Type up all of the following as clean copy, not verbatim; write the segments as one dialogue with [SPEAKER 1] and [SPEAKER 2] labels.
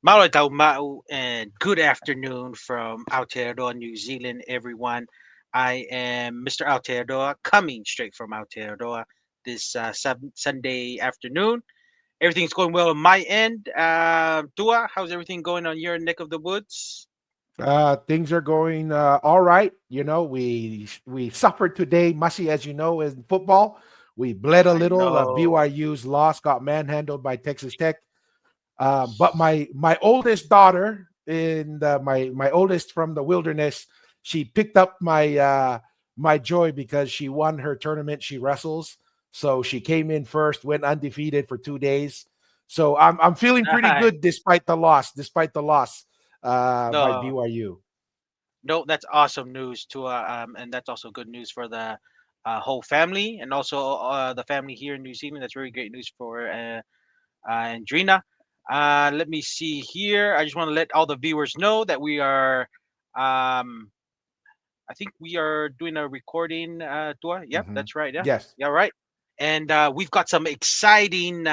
[SPEAKER 1] Maolo tau mau and good afternoon from Aotearoa, New Zealand, everyone. I am Mr. Aotearoa, coming straight from Aotearoa this Sunday afternoon. Everything's going well on my end. Tua, how's everything going on your neck of the woods?
[SPEAKER 2] Things are going all right. You know, we suffered today, Mussy, as you know, in football. We bled a
[SPEAKER 1] I
[SPEAKER 2] little.
[SPEAKER 1] know.
[SPEAKER 2] BYU's loss got manhandled by Texas Tech. But my oldest daughter, my oldest from the wilderness, she picked up my joy because she won her tournament. She wrestles, so she came in first, went undefeated for 2 days. So I'm feeling pretty
[SPEAKER 1] Nice.
[SPEAKER 2] good despite the loss. By
[SPEAKER 1] No,
[SPEAKER 2] BYU.
[SPEAKER 1] no, that's awesome news, Tua. And that's also good news for the whole family and also the family here in New Zealand. That's very great news for Andrina. Let me see here. I just want to let all the viewers know that we are, I think we are doing a recording, Tua. Yep,
[SPEAKER 2] Hmm.
[SPEAKER 1] that's right. Yeah,
[SPEAKER 2] Yes.
[SPEAKER 1] yeah, right. And we've got some exciting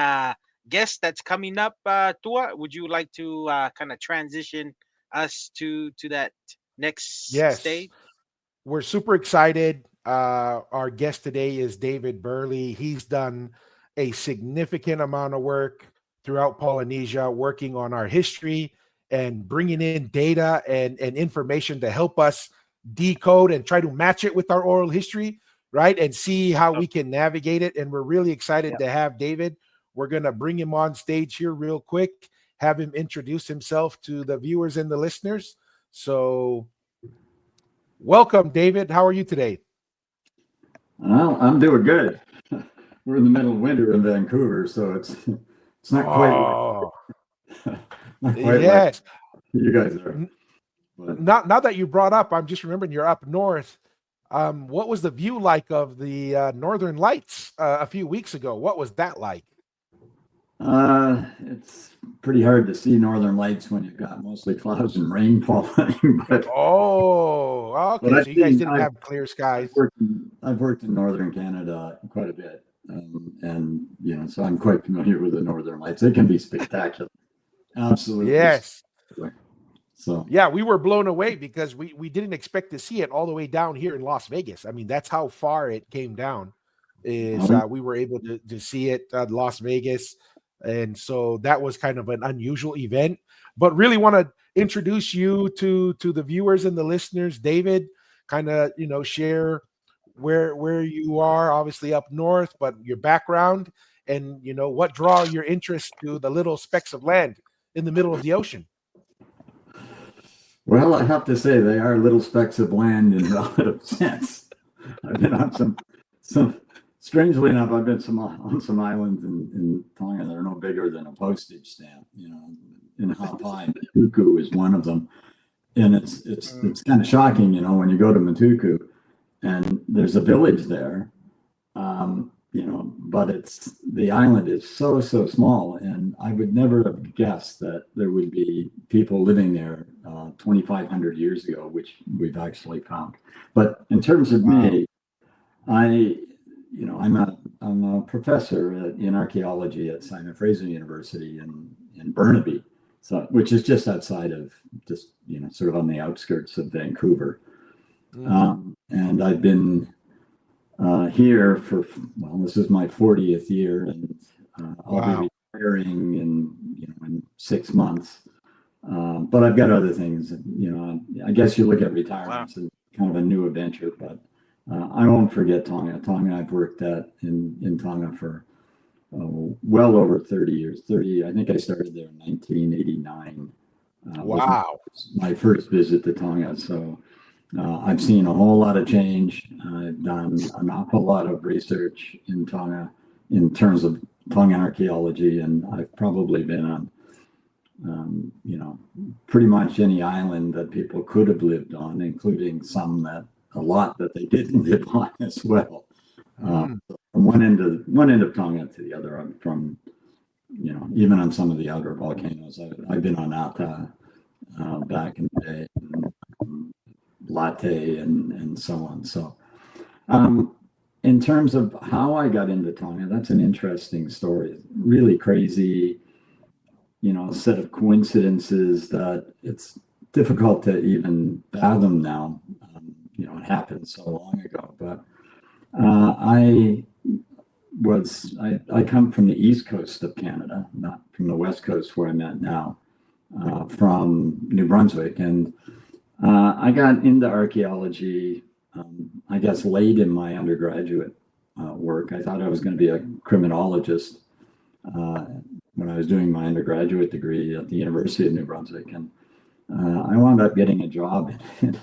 [SPEAKER 1] guests that's coming up, Tua. Would you like to kind of transition us to that next
[SPEAKER 2] Yes.
[SPEAKER 1] stage?
[SPEAKER 2] We're super excited. Our guest today is David Burley. He's done a significant amount of work throughout Polynesia, working on our history and bringing in data and information to help us decode and try to match it with our oral history, right? And see how
[SPEAKER 1] Oh,
[SPEAKER 2] we can navigate it. And we're really excited
[SPEAKER 1] yeah.
[SPEAKER 2] to have David. We're going to bring him on stage here real quick, have him introduce himself to the viewers and the listeners. So, welcome, David. How are you today?
[SPEAKER 3] Well, I'm doing good. We're in the middle of winter in Vancouver, so it's not quite
[SPEAKER 2] Oh,
[SPEAKER 3] not quite like
[SPEAKER 2] yes.
[SPEAKER 3] you guys are.
[SPEAKER 2] N-
[SPEAKER 3] But
[SPEAKER 2] now that you brought up, I'm just remembering you're up north. What was the view like of the Northern Lights a few weeks ago? What was that like?
[SPEAKER 3] it's pretty hard to see northern lights when you've got mostly clouds and rain falling.
[SPEAKER 2] Oh,
[SPEAKER 3] But
[SPEAKER 2] okay. So you guys didn't have clear skies.
[SPEAKER 3] I've worked in northern Canada quite a bit, and so I'm quite familiar with the northern lights. They can be spectacular, absolutely
[SPEAKER 2] Yes.
[SPEAKER 3] spectacular. So.
[SPEAKER 2] Yeah, we were blown away because we didn't expect to see it all the way down here in Las Vegas. I mean, that's how far it came down. Is we were able to see it Las Vegas, and so that was kind of an unusual event. But really want to introduce you to the viewers and the listeners, David. Kind of share where you are, obviously up north, but your background and what draw your interest to the little specks of land in the middle of the ocean.
[SPEAKER 3] Well, I have to say they are little specks of land in relative sense. I've been on some strangely enough, I've been on some islands in Tonga that are no bigger than a postage stamp. In Hawaii, Matuku is one of them, and
[SPEAKER 1] Mm,
[SPEAKER 3] it's kind of shocking, when you go to Matuku and there's a village there, but the island is so small, and I would never have guessed that there would be people living there 2,500 years ago, which we've actually found. But in terms of
[SPEAKER 2] Wow.
[SPEAKER 3] me, I, I'm a professor in archaeology at Simon Fraser University in Burnaby, so which is just outside of just sort of on the outskirts of Vancouver,
[SPEAKER 2] Hmm.
[SPEAKER 3] and I've been here for, well, this is my 40th year, and I'll be
[SPEAKER 2] Wow.
[SPEAKER 3] retiring in 6 months. But I've got other things. I guess you look at
[SPEAKER 1] wow.
[SPEAKER 3] retirement as kind of a new adventure, but I won't forget Tonga. Tonga, I've worked at in Tonga for well over 30 years. 30, I think I started there in 1989. Was
[SPEAKER 2] Wow.
[SPEAKER 3] my first visit to Tonga. So I've seen a whole lot of change. I've done an awful lot of research in Tonga in terms of Tongan archaeology, and I've probably been on, pretty much any island that people could have lived on, including a lot that they didn't live on as well.
[SPEAKER 2] Mm.
[SPEAKER 3] From one end of Tonga to the other, I'm from, even on some of the outer volcanoes. I've been on Ata back in the day, and Latte, and so on. So, um, in terms of how I got into Tonga, that's an interesting story. Really crazy. a set of coincidences that it's difficult to even fathom now. It happened so long ago, but I come from the east coast of Canada, not from the west coast where I'm at now, from New Brunswick. And I got into archaeology, I guess, late in my undergraduate work. I thought I was going to be a criminologist when I was doing my undergraduate degree at the University of New Brunswick. And I wound up getting a job in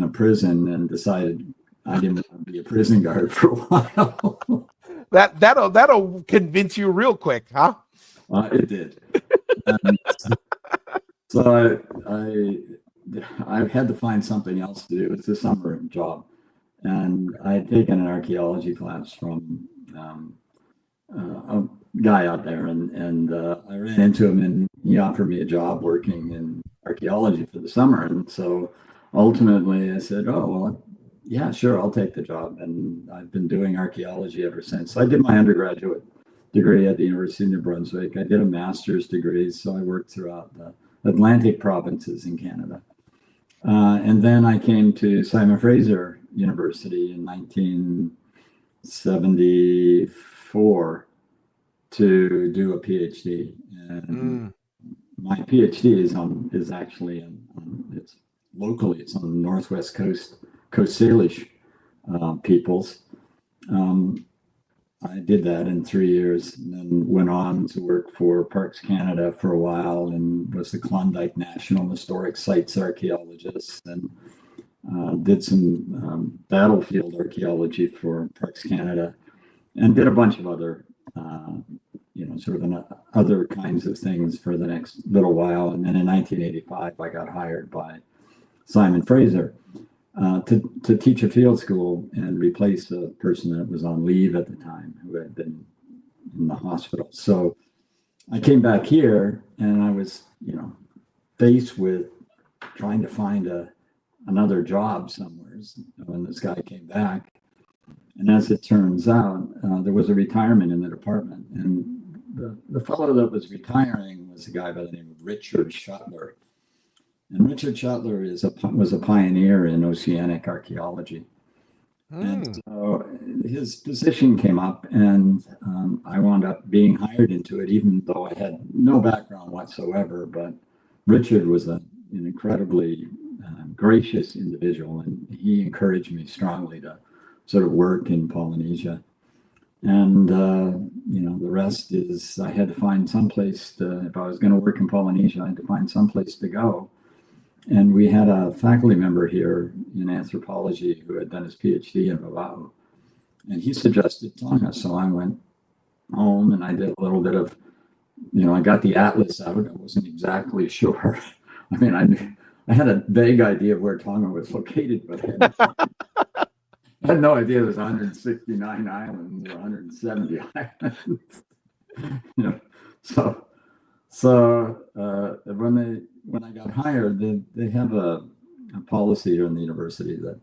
[SPEAKER 3] a prison and decided I didn't want to be a prison guard for a while.
[SPEAKER 2] That'll convince you real quick, huh?
[SPEAKER 3] It did. And so I had to find something else to do. It's a summer job, and I had taken an archaeology class from a guy out there, and I ran into him, and he offered me a job working in archaeology for the summer. And so ultimately, I said, "Oh well, yeah, sure, I'll take the job." And I've been doing archaeology ever since. So I did my undergraduate degree at the University of New Brunswick. I did a master's degree, so I worked throughout the Atlantic provinces in Canada. And then I came to Simon Fraser University in 1974 to do a PhD. And my PhD is actually it's locally, it's on the Northwest Coast Salish peoples. I did that in 3 years, and then went on to work for Parks Canada for a while, and was the Klondike National Historic Sites archaeologist, and did some battlefield archaeology for Parks Canada, and did a bunch of other, other kinds of things for the next little while. And then in 1985, I got hired by Simon Fraser to teach a field school and replace a person that was on leave at the time who had been in the hospital. So I came back here, and I was, faced with trying to find another job somewhere when this guy came back. And as it turns out, there was a retirement in the department, and the fellow that was retiring was a guy by the name of Richard Schuttler. And Richard Schuttler was a pioneer in oceanic archaeology. And so his position came up, and I wound up being hired into it, even though I had no background whatsoever. But Richard was an incredibly gracious individual, and he encouraged me strongly to sort of work in Polynesia. And, the rest is I had to find someplace if I was going to work in Polynesia, I had to find someplace to go. And we had a faculty member here in anthropology who had done his PhD in Vanuatu, and he suggested Tonga. So I went home and I did a little bit of, I got the atlas out. I wasn't exactly sure. I mean, I had a vague idea of where Tonga was located, but I had no idea there was 169 islands or 170 islands. So when I got hired, they have a policy here in the university that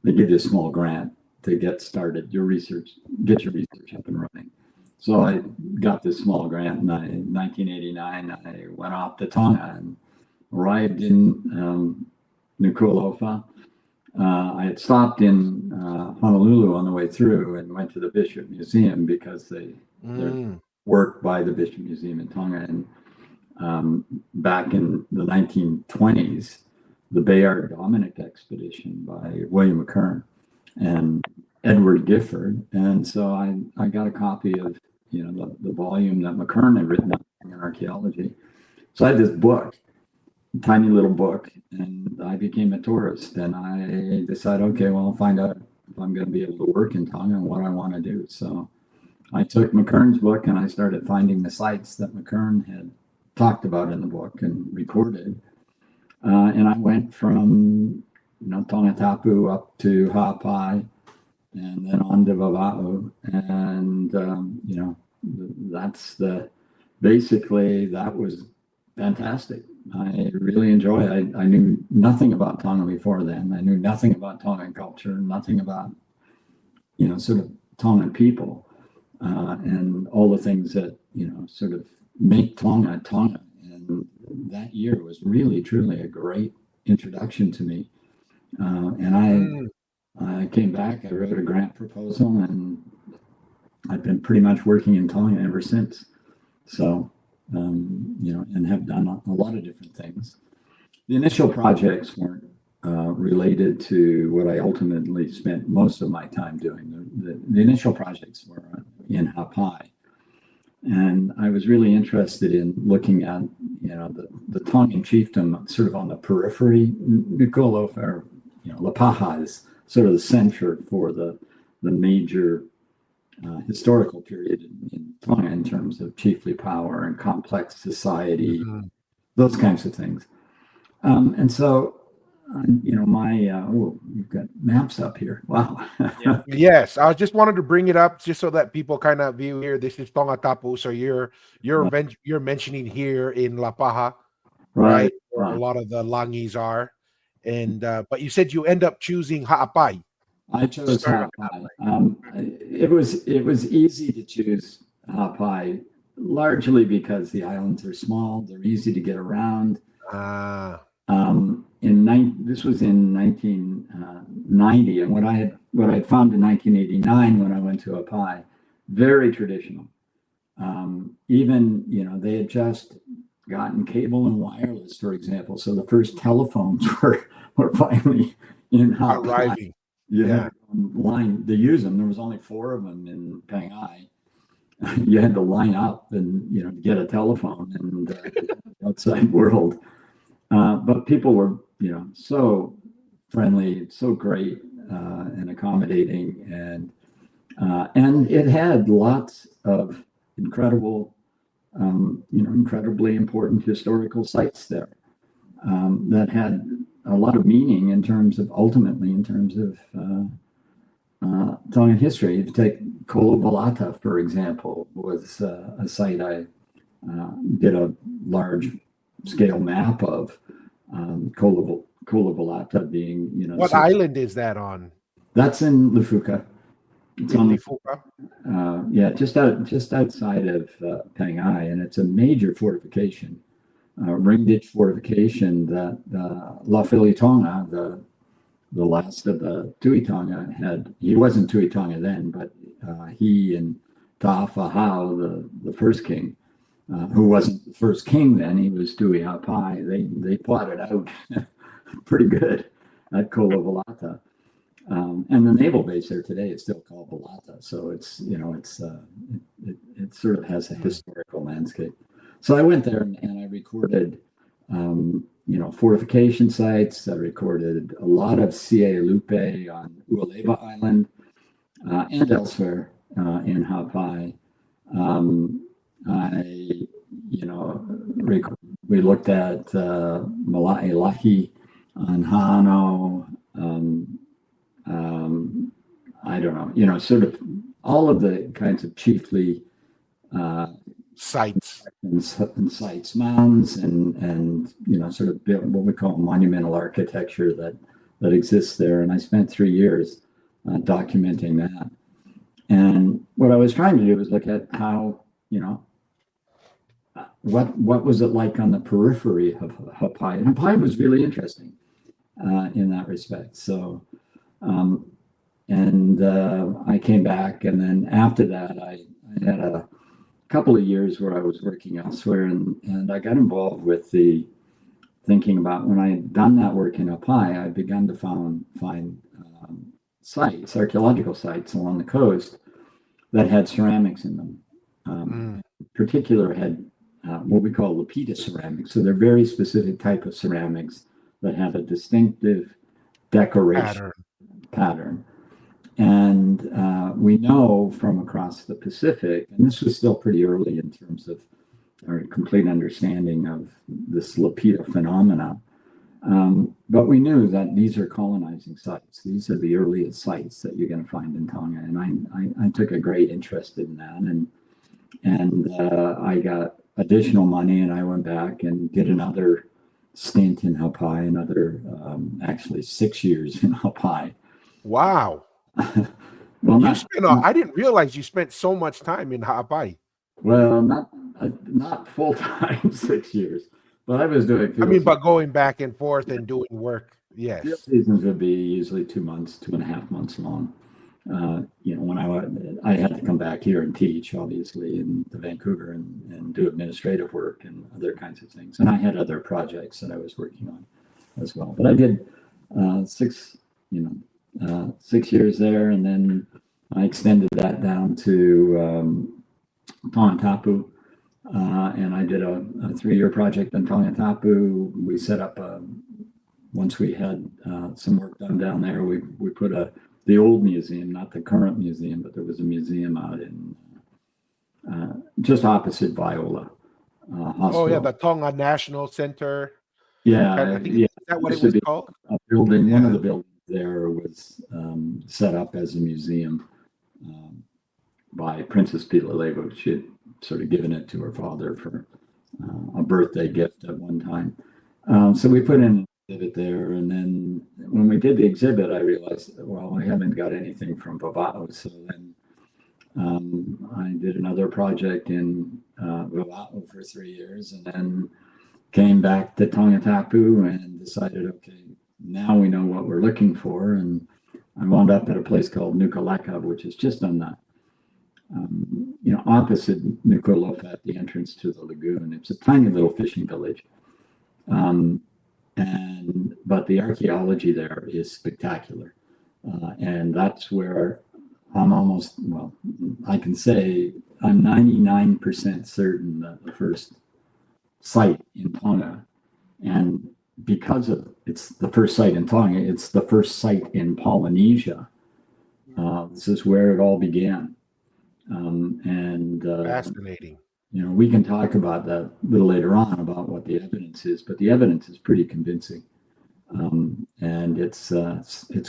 [SPEAKER 3] they give you a small grant to get started, get your research up and running. So I got this small grant, and in 1989, I went off to Tonga and arrived in Nukuleka. I had stopped in Honolulu on the way through and went to the Bishop Museum because they're worked by the Bishop Museum in Tonga. And back in the 1920s, the Bayard Dominic expedition by William McKern and Edward Gifford. And so I got a copy of the volume that McKern had written in archaeology. So I had this book, tiny little book, and I became a tourist. And I decided, okay, well, I'll find out if I'm going to be able to work in Tonga and what I want to do. So I took McKern's book and I started finding the sites that McKern had talked about in the book and recorded. And I went from Tongatapu up to Ha'apai, and then on to Vanuatu. And that was fantastic. I really enjoyed it. I knew nothing about Tonga before then. I knew nothing about Tongan culture, nothing about sort of Tongan people, and all the things that sort of make Tonga Tonga. And that year was really, truly a great introduction to me. And I came back, I wrote a grant proposal, and I've been pretty much working in Tonga ever since. So, and have done a lot of different things. The initial projects weren't related to what I ultimately spent most of my time doing. The initial projects were in Hapai. And I was really interested in looking at, the Tongan chiefdom sort of on the periphery. Nukuleka, or Lapita is sort of the center for the major historical period in Tonga in terms of chiefly power and complex society, those kinds of things. And so, you've got maps up here. Wow.
[SPEAKER 1] Yeah.
[SPEAKER 2] Yes, I just wanted to bring it up just so that people kind of view here. This is Tongatapu, so you're mentioning here in Lapita, right? Where a lot of the Langis are, and but you said you end up choosing Ha'apai.
[SPEAKER 3] I chose Hapai. It was easy to choose Hapai, largely because the islands are small, they're easy to get around. This was in 1990, and what I had found in 1989 when I went to Hapai, very traditional. Even they had just gotten cable and wireless, for example. So the first telephones were finally in Hapai.
[SPEAKER 2] Arriving.
[SPEAKER 3] You had line to use them. There was only 4 of them in Pangai. You had to line up and to get a telephone and the outside world. But people were so friendly, so great and accommodating, and it had lots of incredibly important historical sites there that had a lot of meaning ultimately in terms of Tongan history. If you take Kolovalata, for example, was a site I did a large scale map of. Kolovalata being,
[SPEAKER 2] what island is that on?
[SPEAKER 3] That's in Lufuka. It's on
[SPEAKER 2] Lufuka.
[SPEAKER 3] Just outside of Pangai, and it's a major fortification, ring ditch fortification that Lafili Tonga, the last of the Tui Tonga, had. He wasn't Tui Tonga then, but he and Ta'awhao, the first king, who wasn't the first king then, he was Tui Hapai. They plotted out pretty good at Kolovalata. And the naval base there today is still called Valata. So it sort of has a historical landscape. So I went there and I recorded, fortification sites. I recorded a lot of Cia Lupe on Ualeva Island and elsewhere in Hapai. We looked at Mala'ilahi on Hano. I don't know, sort of all of the kinds of chiefly
[SPEAKER 2] sites
[SPEAKER 3] and sites, mounds, and sort of what we call monumental architecture that exists there. And I spent 3 years documenting that. And what I was trying to do was look at how, what was it like on the periphery of Hapai? And Hapai was really interesting in that respect. So, I came back, and then after that, I had a couple of years where I was working elsewhere, and I got involved with the thinking about, when I had done that work in Hapai, I began to find sites, archaeological sites along the coast that had ceramics in them. In particular, had what we call Lapita ceramics. So they're very specific type of ceramics that have a distinctive decoration pattern. And we know from across the Pacific, and this was still pretty early in terms of our complete understanding of this Lapita phenomena, but we knew that these are colonizing sites. These are the earliest sites that you're going to find in Tonga, and I took a great interest in that, and I got additional money, and I went back and did another stint in Hapai, actually 6 years in Hapai.
[SPEAKER 2] Wow.
[SPEAKER 3] Well,
[SPEAKER 2] I didn't realize you spent so much time in Hapai.
[SPEAKER 3] Well, not full time 6 years, but I was doing.
[SPEAKER 2] I mean, but going back and forth and doing work. Yes.
[SPEAKER 3] Field seasons would be usually 2 months, 2.5 months long. When I had to come back here and teach, obviously, in Vancouver and do administrative work and other kinds of things. And I had other projects that I was working on as well. But I did 6 years there, and then I extended that down to Tongatapu, and I did a 3-year project in Tongatapu. We set up once we had some work done down there, we put the old museum, not the current museum, but there was a museum out in just opposite Viola Hospital.
[SPEAKER 2] Oh yeah, the Tonga National Center.
[SPEAKER 3] Yeah,
[SPEAKER 2] is that what it was called?
[SPEAKER 3] A building. One of the buildings there was set up as a museum by Princess Pita. She had sort of given it to her father for a birthday gift at one time. So we put in an exhibit there, and then when we did the exhibit, I realized, well, I haven't got anything from Vanuatu. So then I did another project in Vanuatu for 3 years, and then came back to Tongatapu and decided, okay, now we know what we're looking for. And I wound up at a place called Nukuleka, which is just on the opposite Nukulofa at the entrance to the lagoon. It's a tiny little fishing village. But the archaeology there is spectacular. And that's where I can say I'm 99% certain that the first site in Tonga, and because it's the first site in Tonga, it's the first site in Polynesia. This is where it all began.
[SPEAKER 2] Fascinating.
[SPEAKER 3] We can talk about that a little later on about what the evidence is, but the evidence is pretty convincing, and it's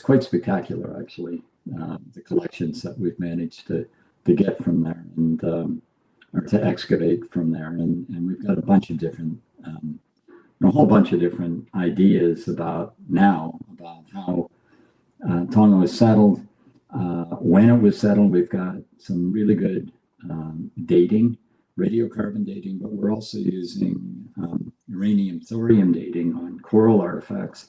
[SPEAKER 3] quite spectacular, actually. The collections that we've managed to get from there and or to excavate from there, and we've got a bunch of different, a whole bunch of different ideas about how Tonga was settled, when it was settled. We've got some really good dating. Radiocarbon dating, but we're also using uranium thorium dating on coral artifacts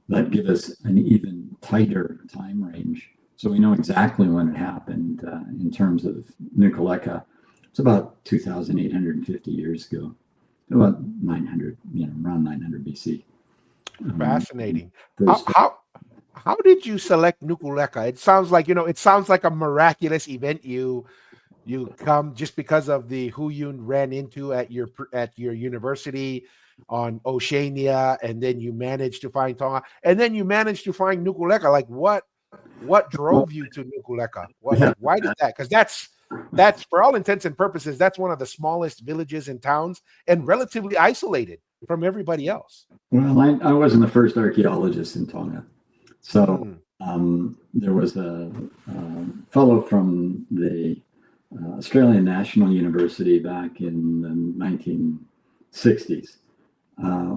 [SPEAKER 3] that give us an even tighter time range. So we know exactly when it happened. In terms of Nukuleka, it's about 2,850 years ago, about 900, around 900 BC.
[SPEAKER 2] Fascinating. How did you select Nukuleka? It sounds like a miraculous event. You come just because of who you ran into at your university on Oceania, and then you managed to find Tonga, and then you managed to find Nukuleka. Like what drove you to Nukuleka? Why did that? Because that's for all intents and purposes, that's one of the smallest villages and towns, and relatively isolated from everybody else.
[SPEAKER 3] Well, I wasn't the first archaeologist in Tonga, so there was a fellow from the Australian National University back in the 1960s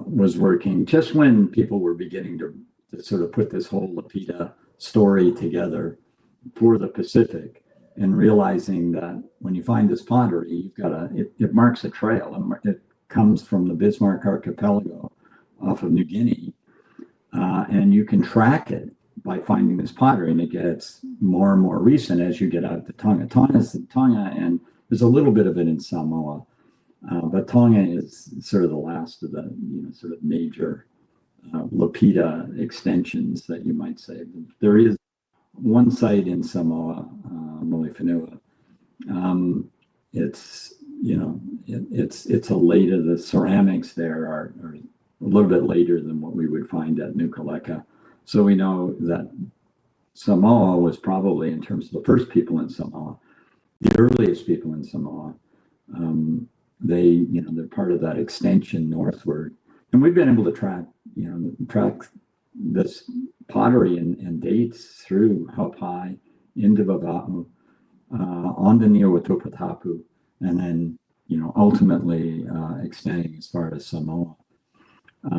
[SPEAKER 3] was working just when people were beginning to sort of put this whole Lapita story together for the Pacific, and realizing that when you find this pottery, it marks a trail. It comes from the Bismarck Archipelago off of New Guinea, and you can track it by finding this pottery, and it gets more and more recent as you get out to Tonga. Tonga, and there's a little bit of it in Samoa, but Tonga is sort of the last of the sort of major Lapita extensions that you might say. There is one site in Samoa, Molifenua. It's a later. The ceramics there are a little bit later than what we would find at Nukuleka. So we know that Samoa was probably, in terms of the first people in Samoa, the earliest people in Samoa. They're part of that extension northward, and we've been able to track this pottery and dates through Haupai into Vava'u, on the Tongatapu, and then ultimately extending as far as Samoa. I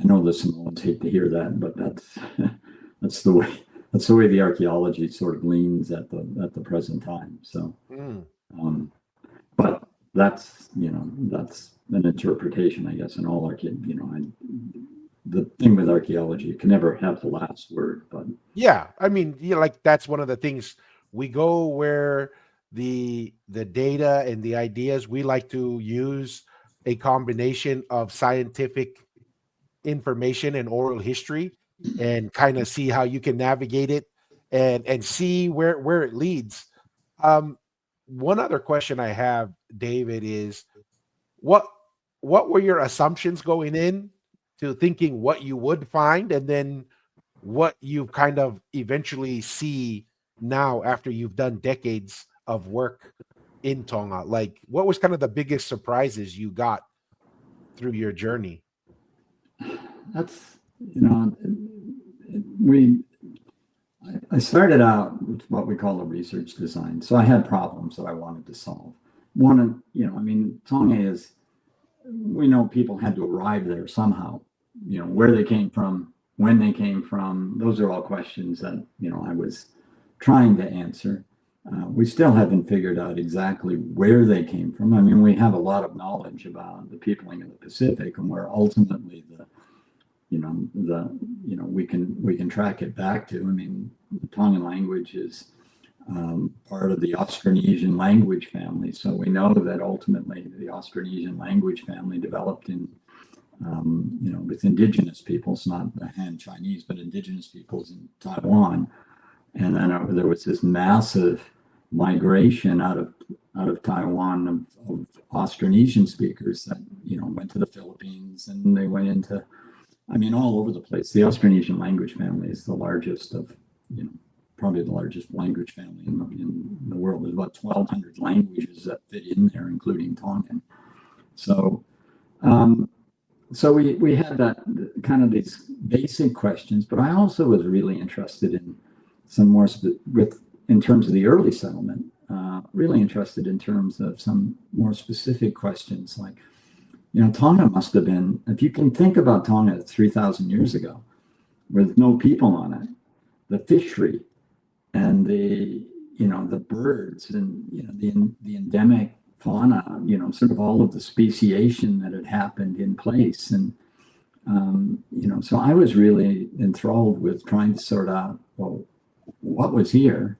[SPEAKER 3] know the Samoans hate to hear that, but that's the way the archaeology sort of leans at the present time. So, but that's that's an interpretation, I guess, in all the thing with archaeology, you can never have the last word, but
[SPEAKER 2] Yeah, I mean, like that's one of the things we go where the data and the ideas we like to use a combination of scientific information and oral history and kind of see how you can navigate it and see where it leads. Um, one other question I have, David, is what what were your assumptions going in to thinking what you would find, and then what you kind of eventually see now after you've done decades of work in Tonga? Like, what was kind of the biggest surprises you got through your journey?
[SPEAKER 3] that's we I started out with what we call a research design. So I had problems that I wanted to solve. One, I mean, Tonga is, we know people had to arrive there somehow, where they came from, when they came from. Those are all questions that, I was trying to answer. We still haven't figured out exactly where they came from. I mean, we have a lot of knowledge about the peopling of the Pacific and where ultimately we can track it back to. I mean, the Tongan language is part of the Austronesian language family, so we know that ultimately the Austronesian language family developed in with indigenous peoples, not the Han Chinese, but indigenous peoples in Taiwan, and then there was this massive migration out of Taiwan of Austronesian speakers that went to the Philippines, and they went into, I mean, all over the place. The Austronesian language family is the largest of, probably the largest language family in the world. There's about 1,200 languages that fit in there, including Tongan. So, we had that kind of these basic questions, but I also was really interested in some more in terms of the early settlement. Really interested in terms of some more specific questions like, Tonga must have been, if you can think about Tonga 3,000 years ago, with no people on it, the fishery and the birds and, the endemic fauna, sort of all of the speciation that had happened in place. And, so I was really enthralled with trying to sort out, well, what was here?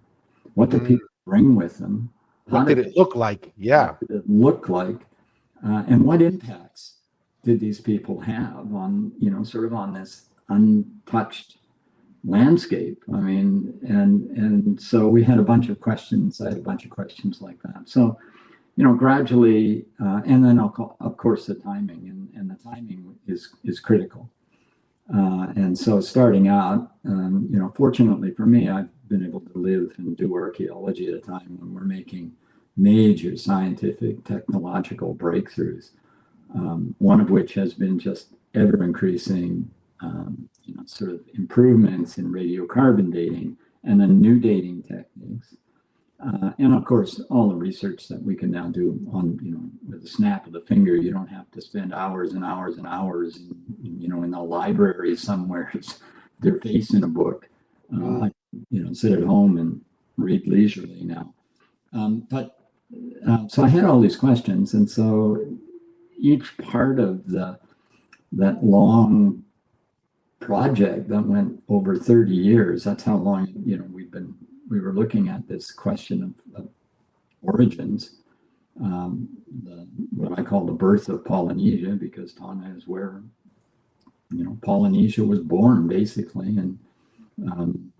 [SPEAKER 3] What did people bring with them?
[SPEAKER 2] What did it look like? Yeah.
[SPEAKER 3] What did it look like? And what impacts did these people have on, sort of on this untouched landscape? I mean, and so we had a bunch of questions. I had a bunch of questions like that. So, gradually, and then of course the timing, and the timing is critical. And so starting out, fortunately for me, I've been able to live and do archaeology at a time when we're making major scientific, technological breakthroughs, one of which has been just ever increasing, sort of improvements in radiocarbon dating, and then new dating techniques. And of course, all the research that we can now do on, with the snap of the finger. You don't have to spend hours and hours and hours in a library somewhere, their face in a book. Sit at home and read leisurely now. So I had all these questions, and so each part of that long project that went over 30 years, that's how long, we were looking at this question of origins, what I call the birth of Polynesia, because Tonga is where, Polynesia was born, basically. And, and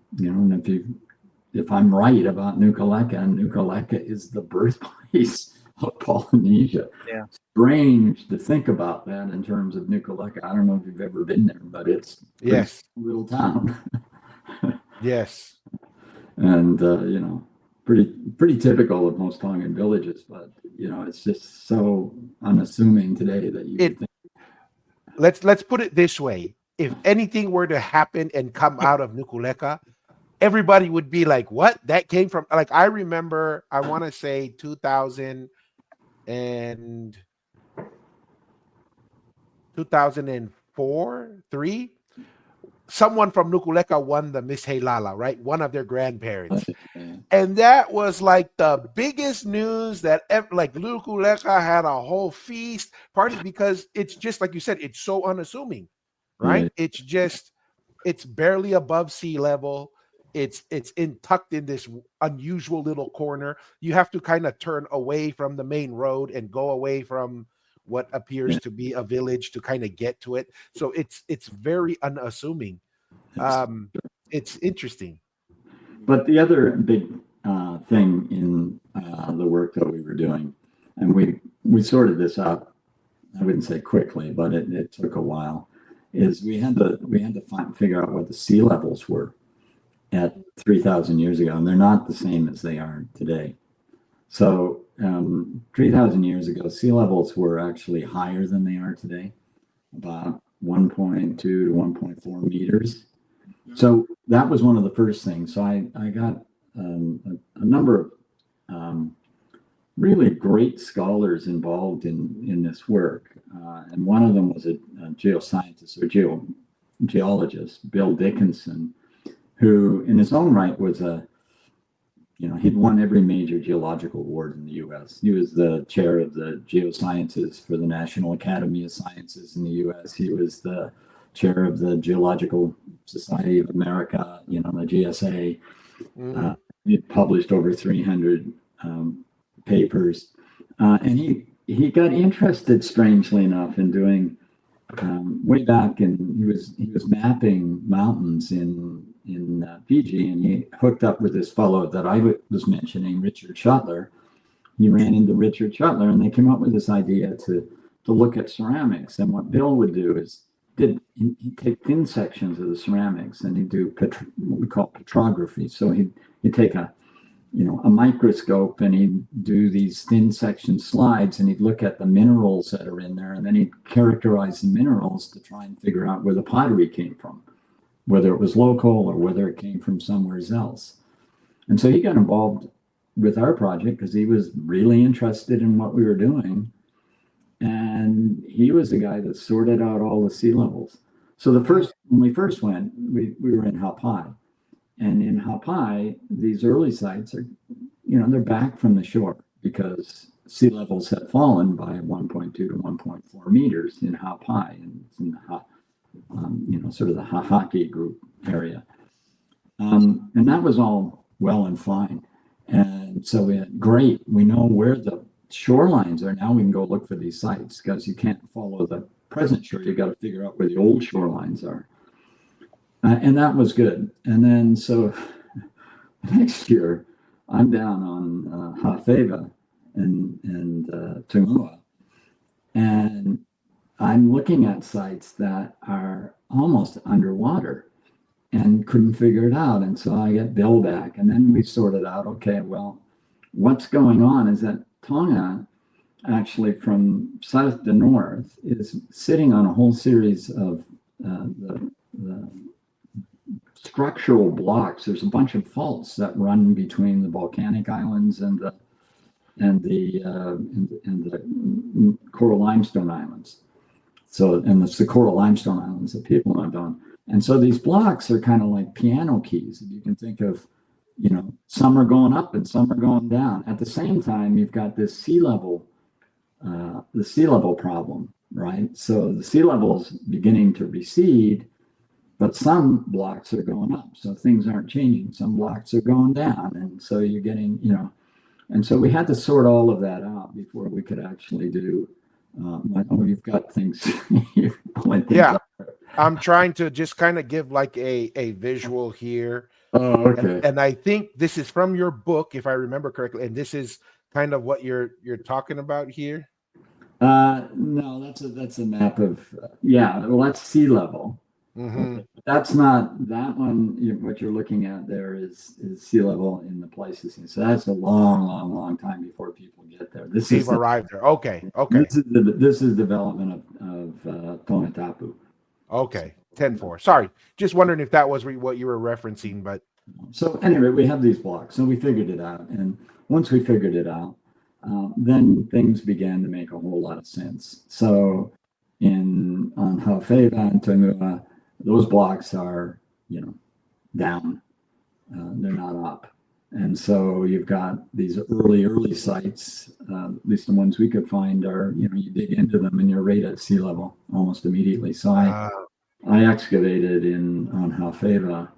[SPEAKER 3] if I'm right about Nukuleka is the birthplace of Polynesia.
[SPEAKER 1] Yeah.
[SPEAKER 3] Strange to think about that in terms of Nukuleka. I don't know if you've ever been there, but it's a little town.
[SPEAKER 2] Yes.
[SPEAKER 3] And pretty typical of most Tongan villages, but it's just so unassuming today that you think.
[SPEAKER 2] Let's put it this way: if anything were to happen and come out of Nukuleka, everybody would be like, "What? That came from?" Like, I remember, I want to say 2004, 3. someone from Nukuleka won the Miss Heilala, right? One of their grandparents. And that was like the biggest news that ever, like Nukuleka had a whole feast party, because it's just like you said, it's so unassuming, right? It's barely above sea level. It's tucked in this unusual little corner. You have to kind of turn away from the main road and go away from what appears to be a village to kind of get to it. So it's very unassuming. It's interesting.
[SPEAKER 3] But the other big thing in the work that we were doing, and we sorted this out, I wouldn't say quickly, but it took a while, is we had to figure out what the sea levels were at 3,000 years ago, and they're not the same as they are today. So 3,000 years ago, sea levels were actually higher than they are today, about 1.2 to 1.4 meters. So that was one of the first things. So I got a number of really great scholars involved in this work. And one of them was a geoscientist or geologist, Bill Dickinson, who in his own right was he'd won every major geological award in the U.S. He was the chair of the geosciences for the National Academy of Sciences in the U.S. He was the chair of the Geological Society of America, the GSA. He published over 300 papers. And he got interested, strangely enough, in doing way back, and he was mapping mountains in Fiji, and he hooked up with this fellow that I was mentioning, Richard Schuttler. He ran into Richard Schuttler, and they came up with this idea to look at ceramics. And what Bill would do is he'd take thin sections of the ceramics, and he'd do what we call petrography. So he'd take a microscope, and he'd do these thin section slides, and he'd look at the minerals that are in there, and then he'd characterize the minerals to try and figure out where the pottery came from, whether it was local or whether it came from somewhere else. And so he got involved with our project because he was really interested in what we were doing. And he was the guy that sorted out all the sea levels. So when we first went, we were in Hapai. And in Hapai, these early sites are, they're back from the shore because sea levels had fallen by 1.2 to 1.4 meters in Hapai, and it's in the sort of the Hahaki group area. And that was all well and fine. And so we know where the shorelines are. Now we can go look for these sites, because you can't follow the present shore. You got to figure out where the old shorelines are. And that was good. And then so next year, I'm down on Hawheva and Tongua, and I'm looking at sites that are almost underwater and couldn't figure it out. And so I get Bill back, and then we sorted out, okay, well, what's going on is that Tonga, actually from south to north, is sitting on a whole series of the structural blocks. There's a bunch of faults that run between the volcanic islands and the coral limestone islands. So, and it's the coral limestone islands that people lived on. And so these blocks are kind of like piano keys. If you can think of, some are going up and some are going down. At the same time, you've got this the sea level problem, right? So the sea level is beginning to recede, but some blocks are going up. So things aren't changing. Some blocks are going down. And so you're getting, and so we had to sort all of that out before we could actually do, you've got things.
[SPEAKER 2] Yeah. I'm trying to just kind of give like a visual here.
[SPEAKER 3] Oh, okay.
[SPEAKER 2] And I think this is from your book, if I remember correctly. And this is kind of what you're talking about here.
[SPEAKER 3] No, that's a map of, well, that's sea level.
[SPEAKER 2] Mm-hmm.
[SPEAKER 3] That's not that one. What you're looking at there is sea level in the Pleistocene. So that's a long time before people get there.
[SPEAKER 2] They've arrived there. Okay.
[SPEAKER 3] This is development of Tongatapu.
[SPEAKER 2] Okay, 10-4. Sorry, just wondering if that was what you were referencing. But
[SPEAKER 3] so anyway, we have these blocks, and we figured it out. And once we figured it out, then things began to make a whole lot of sense. So on Hawheva and Tongua, those blocks are, down. They're not up. And so you've got these early sites, at least the ones we could find are, you dig into them and you're right at sea level almost immediately. So I excavated on Halfeva,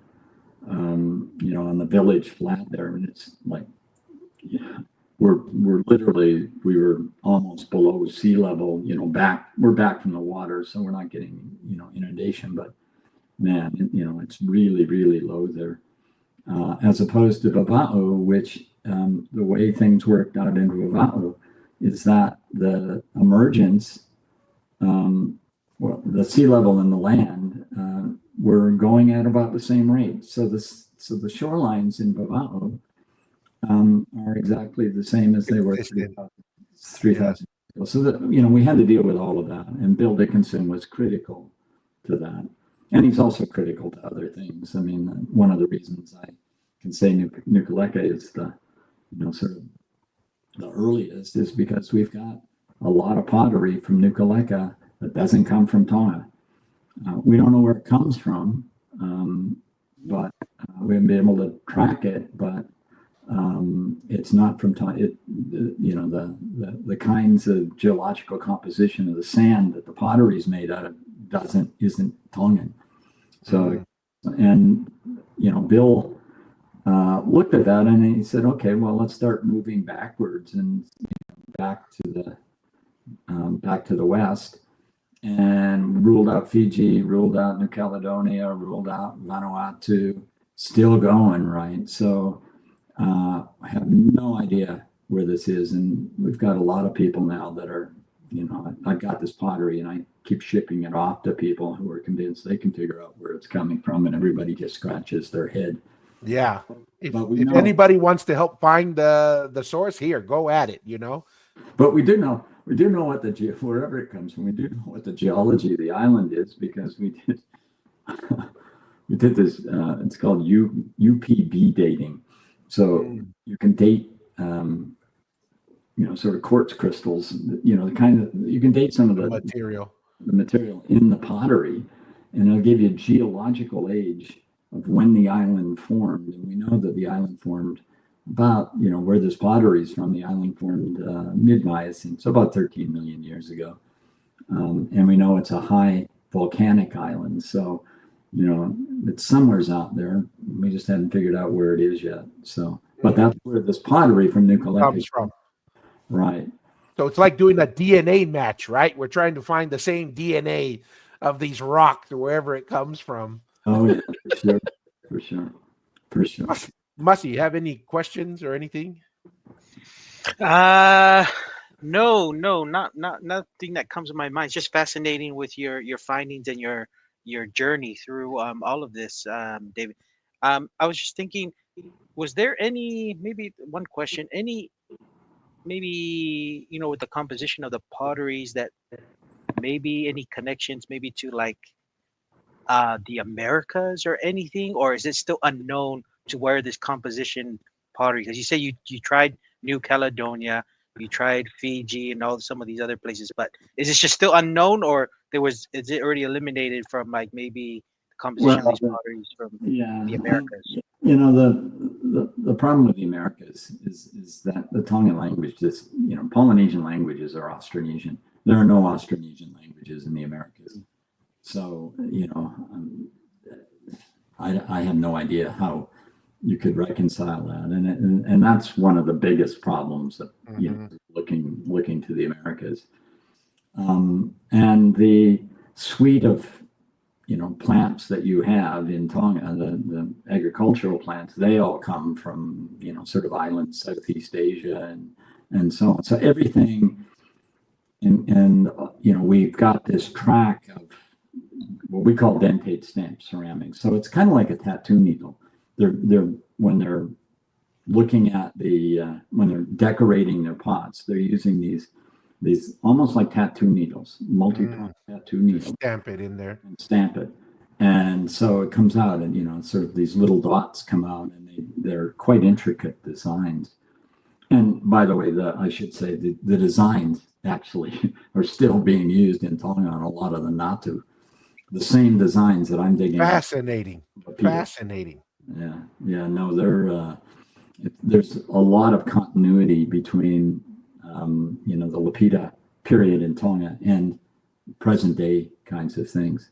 [SPEAKER 3] on the village flat there, and it's like, we were almost below sea level, we're back from the water, so we're not getting, inundation, but man, it's really, really low there. As opposed to Vava'u, which the way things worked out in Vava'u is that the emergence, the sea level and the land were going at about the same rate. So the shorelines in Vava'u are exactly the same as they were 3,000 years ago. So that, we had to deal with all of that, and Bill Dickinson was critical to that. And he's also critical to other things. I mean, one of the reasons I can say Nukuleka is the, sort of the earliest is because we've got a lot of pottery from Nukuleka that doesn't come from Tonga. We don't know where it comes from, but we haven't been able to track it. But it's not from Tonga. The kinds of geological composition of the sand that the pottery is made out of isn't Tongan. So, and Bill looked at that and he said, okay, well, let's start moving backwards and back to the west, and ruled out Fiji, ruled out New Caledonia, ruled out Vanuatu, still going, right? So I have no idea where this is, and we've got a lot of people now that are, I've got this pottery and I keep shipping it off to people who are convinced they can figure out where it's coming from, and everybody just scratches their head.
[SPEAKER 2] Yeah. If anybody wants to help find the source, here, go at it,
[SPEAKER 3] But we do know what wherever it comes from, we do know what the geology of the island is, because we did this, it's called UPB dating. So you can date, sort of quartz crystals, the kind of, you can date some of the material in the pottery, and it'll give you a geological age of when the island formed. And we know that the island formed about, where this pottery is from, the island formed mid-Miocene, so about 13 million years ago. And we know it's a high volcanic island. So, it's somewhere's out there. We just haven't figured out where it is yet. So, but that's where this pottery from Nukuleka
[SPEAKER 2] comes from.
[SPEAKER 3] Right.
[SPEAKER 2] So it's like doing a DNA match, right? We're trying to find the same DNA of these rocks or wherever it comes from.
[SPEAKER 3] Oh, yeah, for sure.
[SPEAKER 2] Mussy, you have any questions or anything?
[SPEAKER 1] No, not nothing that comes to my mind. It's just fascinating with your findings and your journey through all of this, David. I was just thinking, was there maybe one question, maybe with the composition of the potteries, that maybe any connections maybe to like the Americas or anything, or is it still unknown to where this composition pottery? Because you say you tried New Caledonia, you tried Fiji and some of these other places, but is it just still unknown, or is it already eliminated from like maybe the composition of these potteries from the Americas?
[SPEAKER 3] The problem with the Americas is that the Tongan language, Polynesian languages are Austronesian. There are no Austronesian languages in the Americas. So, I have no idea how you could reconcile that, and that's one of the biggest problems of looking to the Americas, and the suite of plants that you have in Tonga, the agricultural plants, they all come from sort of islands, Southeast Asia, and so on. So everything, and we've got this track of what we call dentate stamp ceramics. So it's kind of like a tattoo needle. They're when they're looking at when they're decorating their pots, they're using these almost like tattoo needles, multi-point tattoo needles.
[SPEAKER 2] Stamp it in there.
[SPEAKER 3] And stamp it. And so it comes out, and sort of these little dots come out, and they're quite intricate designs. And by the way, I should say the designs actually are still being used in Tonga on a lot of the Ngatu. the same designs that I'm digging.
[SPEAKER 2] Fascinating. Fascinating.
[SPEAKER 3] Yeah. No, there's a lot of continuity between, the Lapita period in Tonga and present day kinds of things.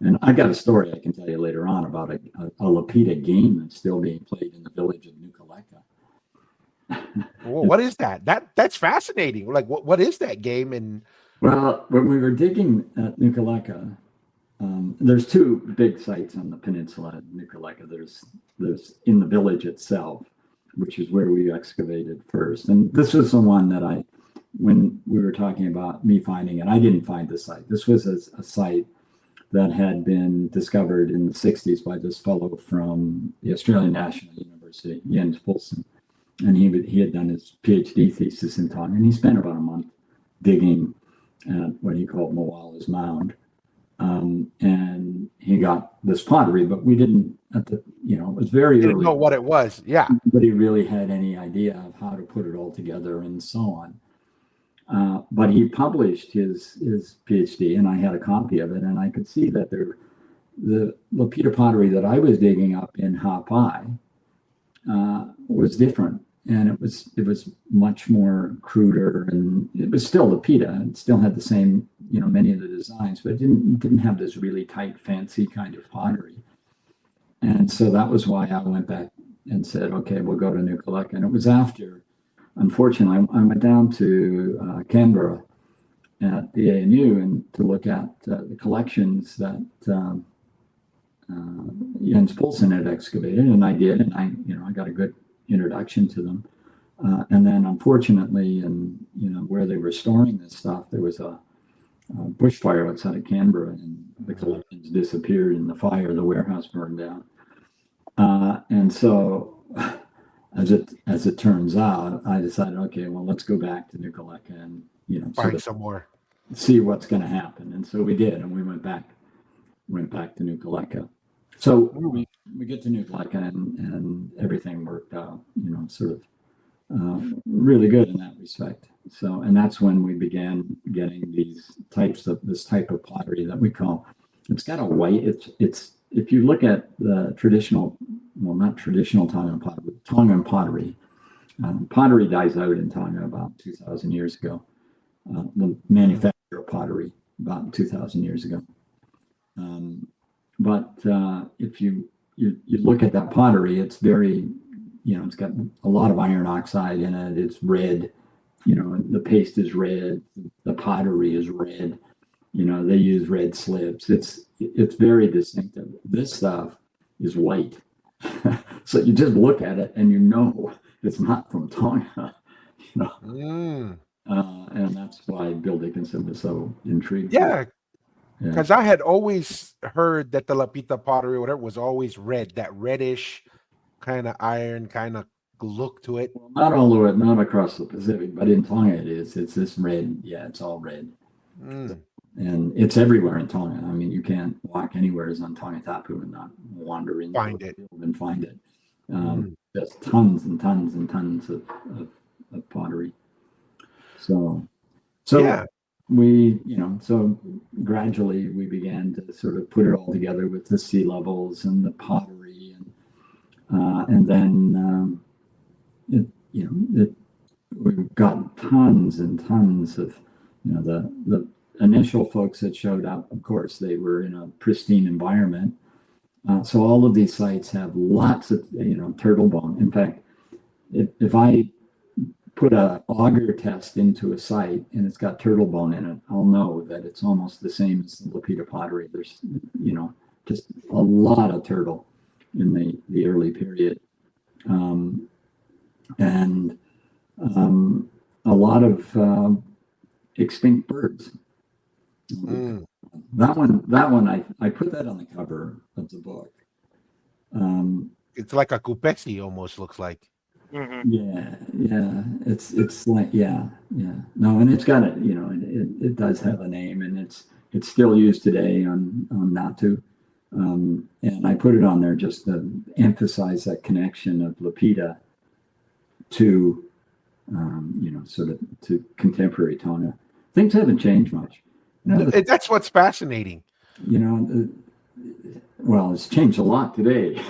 [SPEAKER 3] And I got a story I can tell you later on about a Lapita game that's still being played in the village of Nukuleka.
[SPEAKER 2] Well, what is that? That's fascinating. Like, what is that game? And
[SPEAKER 3] well, when we were digging at Nukuleka, there's two big sites on the peninsula at Nukuleka. There's in the village itself, which is where we excavated first. And this was the one that when we were talking about me finding it, I didn't find the site. This was a site that had been discovered in the 60s by this fellow from the Australian National University, Jens Poulsen. And he had done his PhD thesis in Tonga, and he spent about a month digging at what he called Moala's Mound. And he got this pottery, but we didn't, it was very
[SPEAKER 2] didn't
[SPEAKER 3] early.
[SPEAKER 2] know what it was. Yeah.
[SPEAKER 3] Nobody really had any idea of how to put it all together and so on. But he published his PhD, and I had a copy of it, and I could see that the Lapita pottery that I was digging up in Hapai was different, and it was much more cruder, and it was still Lapita. It still had the same, many of the designs, but it didn't have this really tight, fancy kind of pottery. And so that was why I went back and said, okay, we'll go to Nukuleka. And it was after, unfortunately, I went down to Canberra at the ANU and to look at the collections that Jens Poulsen had excavated, and I did, and I got a good introduction to them. And then, unfortunately, where they were storing this stuff, there was a bushfire outside of Canberra, and the collections disappeared in the fire. The warehouse burned down, and so as it turns out, I decided, okay, well, let's go back to Nukuleka and
[SPEAKER 2] find some more,
[SPEAKER 3] see what's going to happen. And so we did, and we went back to Nukuleka. So we get to Nukuleka, and everything worked out, sort of really good in that respect. So, and that's when we began getting this type of pottery that we call, it's got a white, it's if you look at the traditional, well, not traditional Tongan pottery, but Tongan pottery, pottery dies out in Tonga about 2,000 years ago. The manufacture of pottery about 2,000 years ago. But if you look at that pottery, it's very, it's got a lot of iron oxide in it. It's red, the paste is red, the pottery is red. They use red slips. It's very distinctive. This stuff is white. So you just look at it and it's not from Tonga. And that's why Bill Dickinson was so intrigued.
[SPEAKER 2] Yeah. Because I had always heard that the Lapita pottery, whatever, was always red, that reddish kind of iron kind of look to it.
[SPEAKER 3] Well, not all the way, not across the Pacific, but in Tonga it is. It's this red. Yeah, it's all red. And it's everywhere in Tonga. I mean, you can't walk anywhere on Tongatapu and not wander in and find it. There's tons and tons and tons of pottery. So yeah. We, so gradually we began to sort of put it all together with the sea levels and the pottery, and then we've got tons and tons of, the initial folks that showed up. Of course, they were in a pristine environment. So all of these sites have lots of, turtle bone. In fact, if I put a auger test into a site and it's got turtle bone in it, I'll know that it's almost the same as the Lapita pottery. There's, just a lot of turtle in the early period. And a lot of extinct birds. That one, I put that on the cover of the book.
[SPEAKER 2] It's like a kupesi, almost looks like.
[SPEAKER 1] Mm-hmm.
[SPEAKER 3] Yeah. It's like, yeah. No, and it's got it does have a name, and it's still used today on Ngatu. And I put it on there just to emphasize that connection of Lapita to, sort of to contemporary Tonga. Things haven't changed much.
[SPEAKER 2] That's what's fascinating.
[SPEAKER 3] you know, well, it's changed a lot today.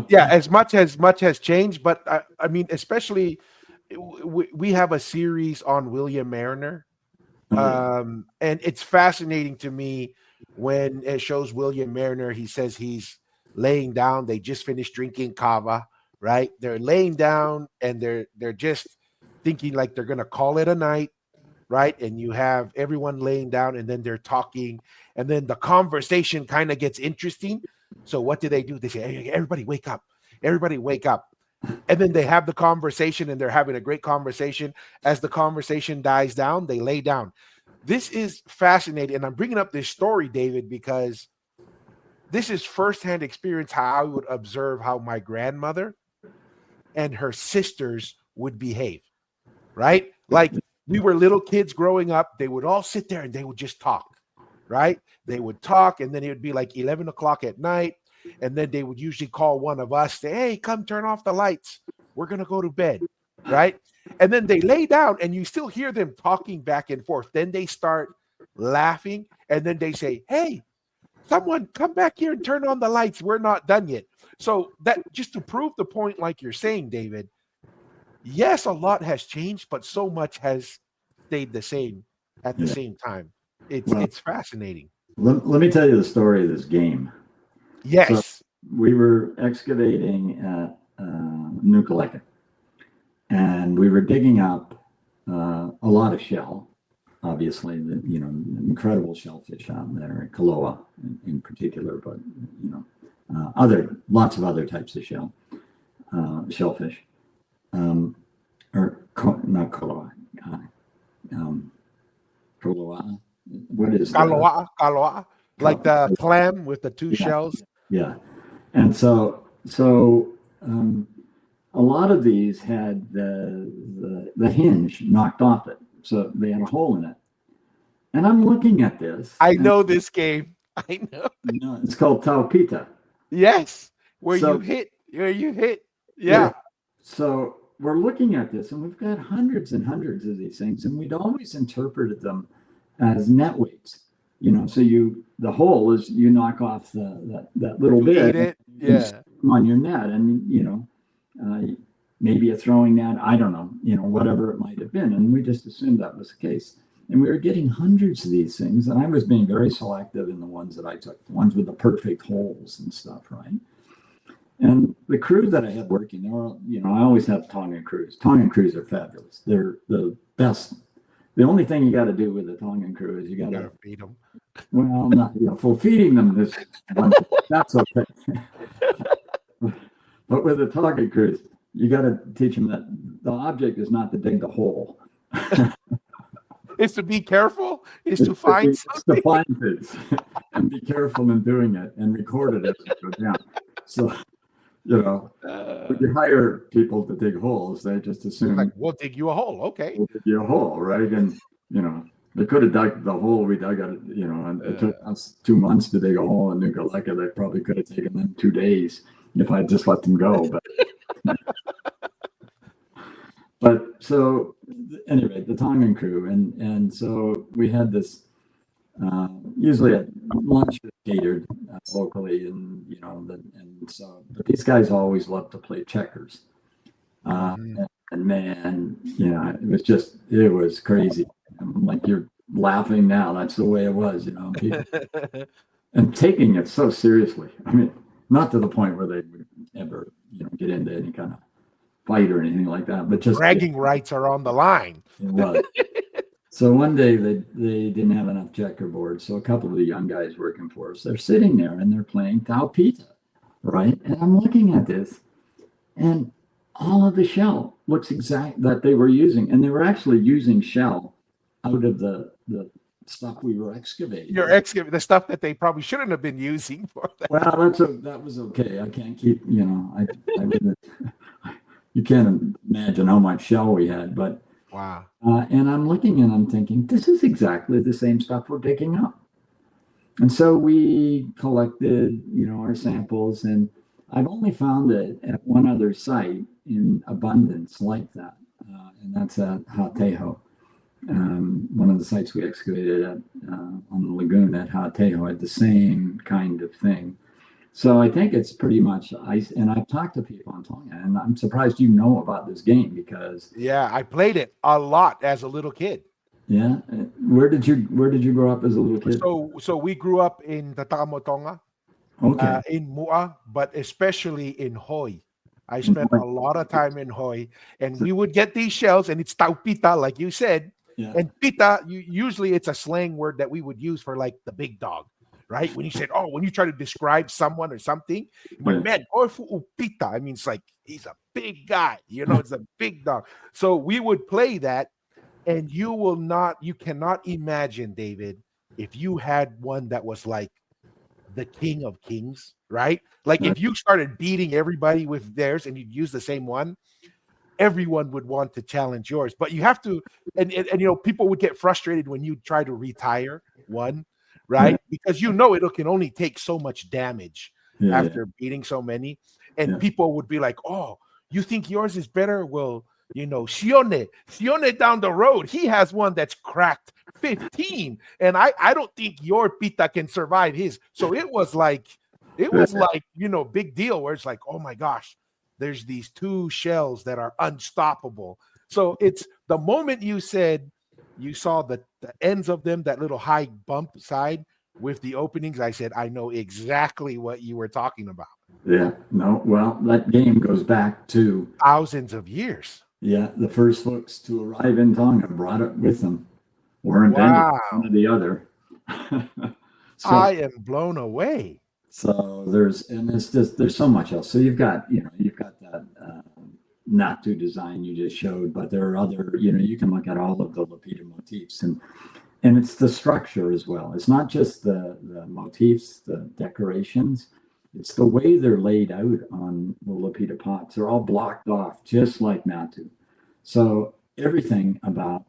[SPEAKER 2] Yeah, as much has changed, but I mean, especially we have a series on William Mariner,
[SPEAKER 3] Oh, yeah.
[SPEAKER 2] and it's fascinating to me when it shows William Mariner. He says he's laying down. They just finished drinking kava, right? They're laying down and they're just thinking like they're gonna call it a night, right? And you have everyone laying down and then they're talking, and then the conversation kind of gets interesting. So what do? They say, hey, everybody wake up, everybody wake up. And then they have the conversation and they're having a great conversation. As the conversation dies down, they lay down. This is fascinating. And I'm bringing up this story, David, because this is firsthand experience how I would observe how my grandmother and her sisters would behave, right? Like we were little kids growing up, they would all sit there and they would just talk, right? They would talk, and then it would be like 11 o'clock at night. And then they would usually call one of us, say, hey, come turn off the lights. We're going to go to bed, right? And then they lay down, and you still hear them talking back and forth. Then they start laughing, and then they say, hey, someone come back here and turn on the lights. We're not done yet. So that just to prove the point, like you're saying, David, yes, a lot has changed, but so much has stayed the same at the
[SPEAKER 3] Yeah.
[SPEAKER 2] same time. It's
[SPEAKER 3] Well,
[SPEAKER 2] it's fascinating.
[SPEAKER 3] let me tell you the story of this game. So
[SPEAKER 2] Yes.
[SPEAKER 3] we were excavating at Nukuleka, and we were digging up a lot of shell. Obviously, the incredible shellfish out there, Kaloa in particular, but other lots of other types of shellfish, not Kaloa, Kaloa. What is
[SPEAKER 2] Kaloa, like the clam with the two shells.
[SPEAKER 3] Yeah, and a lot of these had the hinge knocked off it, so they had a hole in it. And I'm looking at this.
[SPEAKER 2] I know this game. I know.
[SPEAKER 3] No, it's called Pita.
[SPEAKER 2] Yes, where you hit. Yeah.
[SPEAKER 3] So we're looking at this, and we've got hundreds and hundreds of these things, and we'd always interpreted them as net weights. So the hole is you knock off that little bit on your net, and maybe a throwing net, I don't know, whatever it might have been, and we just assumed that was the case. And we were getting hundreds of these things, and I was being very selective in the ones that I took, the ones with the perfect holes and stuff, right? And the crew that I had working, they were, I always have Tongan crews. Tongan crews are fabulous. They're the best. The only thing you got to do with the Tongan crew is you got to
[SPEAKER 2] feed them.
[SPEAKER 3] Well, not for feeding them this one, that's okay. But with the Tongan crews, you got to teach them that the object is not to dig the hole.
[SPEAKER 2] It's to be careful. It's to find something.
[SPEAKER 3] It's to find things and be careful in doing it and record it as you go down. So, when you hire people to dig holes, they just assume
[SPEAKER 2] like, we'll dig you a hole. Okay.
[SPEAKER 3] We'll dig you a hole, right? And they could have dug the hole we dug it. And it took us 2 months to dig a hole in Nukuleka. They probably could have taken them 2 days if I just let them go. But so anyway, the Tongan crew, and so we had this. Usually at lunch is catered locally, and but these guys always loved to play checkers. And man, it was crazy. I'm like, you're laughing now. That's the way it was, people, and taking it so seriously. I mean, not to the point where they would ever, get into any kind of fight or anything like that, but just
[SPEAKER 2] bragging rights are on the line.
[SPEAKER 3] It was. So one day they didn't have enough checkerboards, so a couple of the young guys working for us, they're sitting there and they're playing Pita, right? And I'm looking at this, and all of the shell looks exact that they were using, and they were actually using shell out of the stuff we were excavating.
[SPEAKER 2] You're excavating the stuff that they probably shouldn't have been using for that.
[SPEAKER 3] Well, that was okay. I can't keep, I you can't imagine how much shell we had, but
[SPEAKER 2] wow.
[SPEAKER 3] And I'm looking and I'm thinking, this is exactly the same stuff we're digging up. And so we collected, our samples, and I've only found it at one other site in abundance like that, and that's at Hateho. one of the sites we excavated at, on the lagoon at Hateho had the same kind of thing. So I think it's pretty much ice. And I've talked to people on Tonga, and I'm surprised you know about this game because
[SPEAKER 2] Yeah, I played it a lot as a little kid.
[SPEAKER 3] yeah. Where did you grow up as a little kid?
[SPEAKER 2] So we grew up in the Tonga,
[SPEAKER 3] Okay.
[SPEAKER 2] in Mua, but especially in Hoi. I spent a lot of time in Hoi, and we would get these shells, and it's Pita, like you said.
[SPEAKER 3] Yeah.
[SPEAKER 2] And Pita, usually it's a slang word that we would use for like the big dog, right? When you said, oh, when you try to describe someone or something,
[SPEAKER 3] Yeah.
[SPEAKER 2] man, Pita, I mean, it's like he's a big guy, it's a big dog. So we would play that, and you cannot imagine, David, if you had one that was like the king of kings, right? Like if you started beating everybody with theirs and you'd use the same one, everyone would want to challenge yours. But you have to, and people would get frustrated when you try to retire one, right?
[SPEAKER 3] Yeah.
[SPEAKER 2] Because it can only take so much damage after beating so many. And people would be like, oh, you think yours is better? Well, Sione down the road, he has one that's cracked 15, and I don't think your Pita can survive his. So it was like big deal where it's like, oh my gosh, there's these two shells that are unstoppable. So it's the moment you said you saw the ends of them, that little high bump side with the openings, I said, I know exactly what you were talking about.
[SPEAKER 3] Yeah. No. Well, that game goes back to
[SPEAKER 2] thousands of years.
[SPEAKER 3] Yeah, the first folks to arrive in Tonga brought it with them, or invented one or the other.
[SPEAKER 2] So, I am blown away.
[SPEAKER 3] So there's so much else. So you've got that Ngatu design you just showed, but there are other, you can look at all of the Lapita motifs, and it's the structure as well. It's not just the motifs, the decorations. It's the way they're laid out on the Lapita pots. They're all blocked off, just like Ngatu. So everything about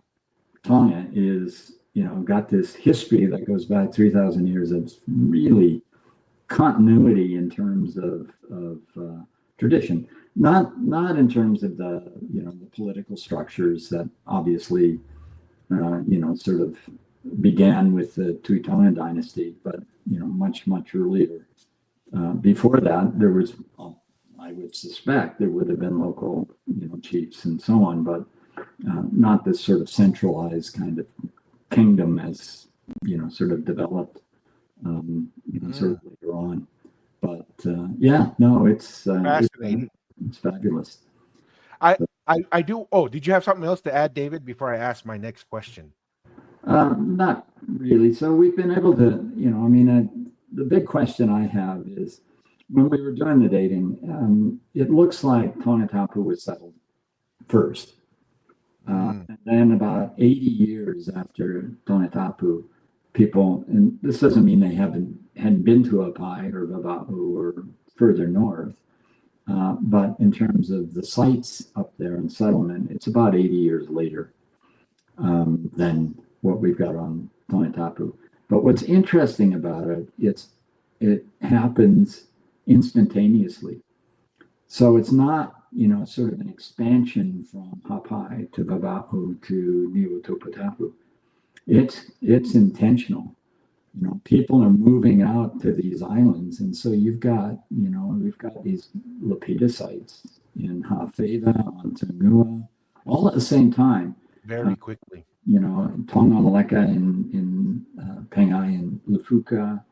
[SPEAKER 3] Tonga is, got this history that goes back 3,000 years of really continuity in terms of tradition. Not in terms of the political structures that obviously sort of began with the Tongan dynasty, but much earlier. Before that, there was, I would suspect, there would have been local, chiefs and so on, but not this sort of centralized kind of kingdom as sort of developed, sort of later on. But it's
[SPEAKER 2] fascinating.
[SPEAKER 3] It's fabulous.
[SPEAKER 2] I do. Oh, did you have something else to add, David, before I ask my next question?
[SPEAKER 3] Not really. So we've been able to, the big question I have is, when we were doing the dating, it looks like Tongatapu was settled first. And then about 80 years after Tongatapu, people, and this doesn't mean they hadn't been to Apai or Vava'u or further north, but in terms of the sites up there and settlement, it's about 80 years later than what we've got on Tongatapu. But what's interesting about it, it happens instantaneously. So it's not, sort of an expansion from Hapai to Vava'u to Niuatopotapu. It's intentional. People are moving out to these islands, and so we've got these Lapita sites in Hawheva, on Tangua, all at the same time.
[SPEAKER 2] Very quickly.
[SPEAKER 3] Tongaleka in Pengai and Lufuka.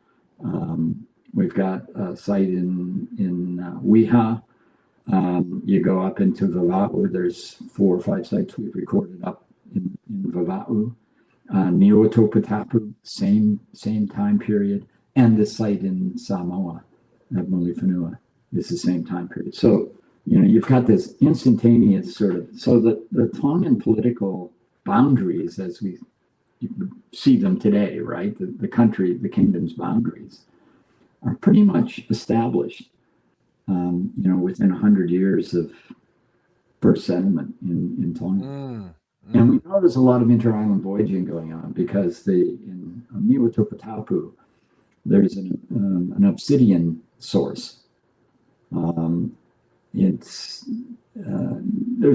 [SPEAKER 3] We've got a site in Wiha. You go up into Vava'u, there's 4 or 5 sites we've recorded up in Vava'u. Niuatopotapu, same time period. And the site in Samoa, at Mulifanua, is the same time period. So, you've got this instantaneous sort of, so the Tongan political boundaries as we see them today, right? The kingdom's boundaries are pretty much established, within 100 years of first settlement in Tonga. And we know there's a lot of inter-island voyaging going on because in Niuatopotapu, there's an obsidian source. There's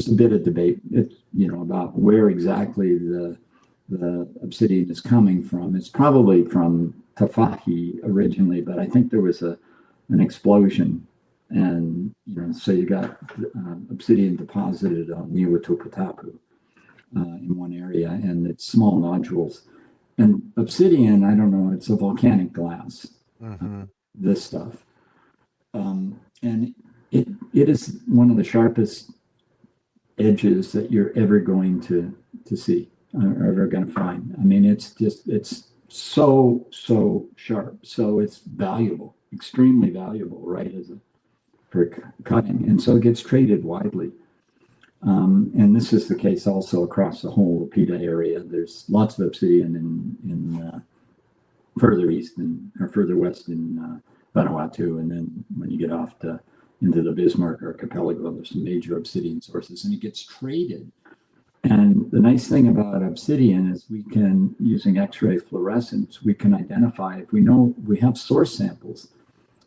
[SPEAKER 3] a bit of debate, about where exactly the the obsidian is coming from. It's probably from Tafahi originally, but I think there was an explosion, and so you got obsidian deposited on Tongatapu in one area, and it's small nodules. And obsidian, I don't know, it's a volcanic glass. This stuff, and it is one of the sharpest edges that you're ever going to see or ever going to find. I mean, it's so sharp, so it's valuable, extremely valuable, right, for cutting, and so it gets traded widely. And this is the case also across the whole Pita area. There's lots of obsidian in further east or further west in Vanuatu, and then when you get off into the Bismarck Archipelago, there's some major obsidian sources, and it gets traded. And the nice thing about obsidian is we can, using X-ray fluorescence, we can identify, if we know we have source samples,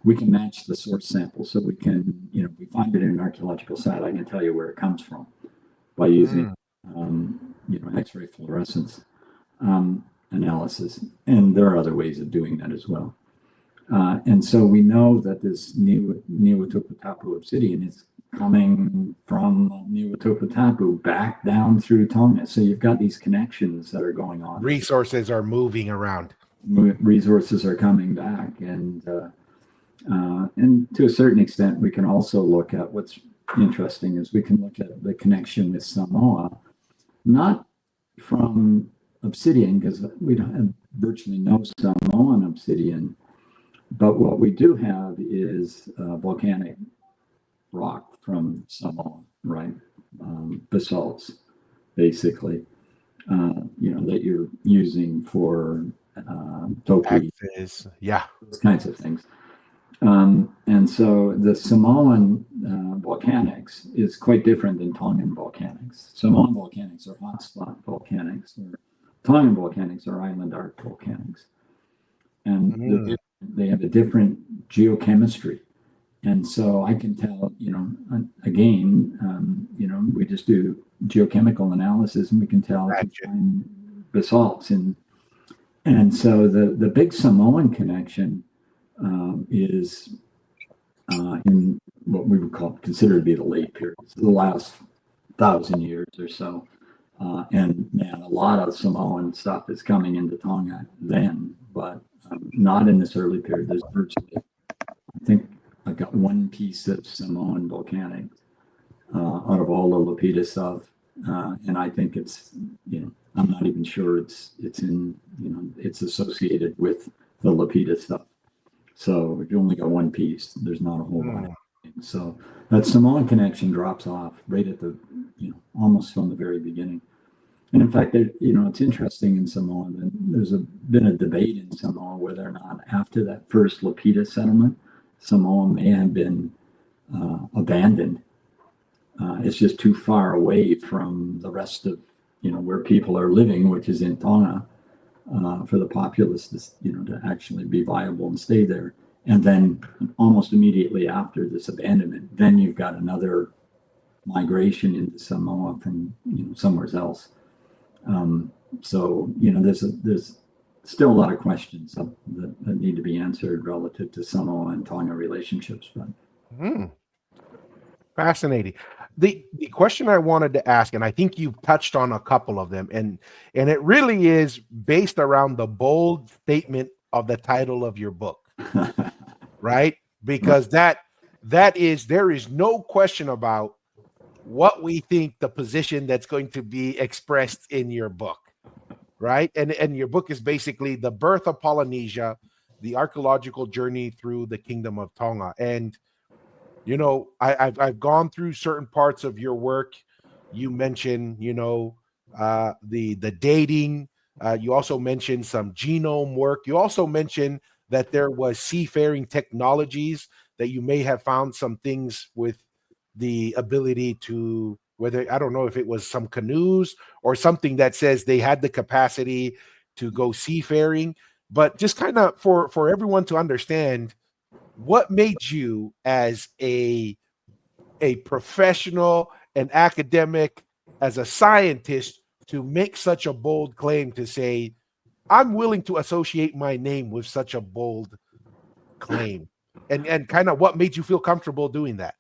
[SPEAKER 3] we can match the source sample. So we can, if we find it in an archaeological site, I can tell you where it comes from by using, X-ray fluorescence analysis. And there are other ways of doing that as well. And so we know that this Tongatapu obsidian is coming from Tongatapu back down through Tonga. So you've got these connections that are going on.
[SPEAKER 2] Resources are moving around.
[SPEAKER 3] Resources are coming back, and to a certain extent, we can also look at what's interesting is we can look at the connection with Samoa, not from obsidian, because we don't have virtually no Samoan obsidian, but what we do have is volcanic rock from Samoa, right? Basalts, basically, that you're using for topi, those kinds of things. And so the Samoan volcanics is quite different than Tongan volcanics. Samoan volcanics are hotspot volcanics, or Tongan volcanics are island arc volcanics. And they have a different geochemistry. And so I can tell, we just do geochemical analysis, and we can tell basalts. And so the big Samoan connection is in what we would consider to be the late period, the last 1,000 years or so. And man, a lot of Samoan stuff is coming into Tonga then, but not in this early period. There's virtually, I think I've got one piece of Samoan volcanic out of all the Lapita stuff. And I think it's, I'm not even sure it's in, it's associated with the Lapita stuff. So if you only got one piece, there's not a whole lot. So that Samoan connection drops off right at the, almost from the very beginning. And in fact, it's interesting in Samoa that there's been a debate in Samoa whether or not after that first Lapita settlement, Samoa may have been abandoned. It's just too far away from the rest of, where people are living, which is in Tonga, for the populace to actually be viable and stay there. And then almost immediately after this abandonment, then you've got another migration into Samoa from somewhere else. So there's still a lot of questions that need to be answered relative to Samoa and Tonga relationships. But
[SPEAKER 2] fascinating. The question I wanted to ask, and I think you touched on a couple of them, and it really is based around the bold statement of the title of your book, right? Because there is no question about what we think the position that's going to be expressed in your book, right? And your book is basically the birth of Polynesia, the archaeological journey through the kingdom of Tonga. And I've gone through certain parts of your work. You mentioned, the dating. You also mentioned some genome work. You also mentioned that there was seafaring technologies, that you may have found some things with the ability to, I don't know if it was some canoes or something that says they had the capacity to go seafaring, but just kind of for everyone to understand, what made you as a professional, an academic, as a scientist, to make such a bold claim to say, I'm willing to associate my name with such a bold claim? And kind of what made you feel comfortable doing that?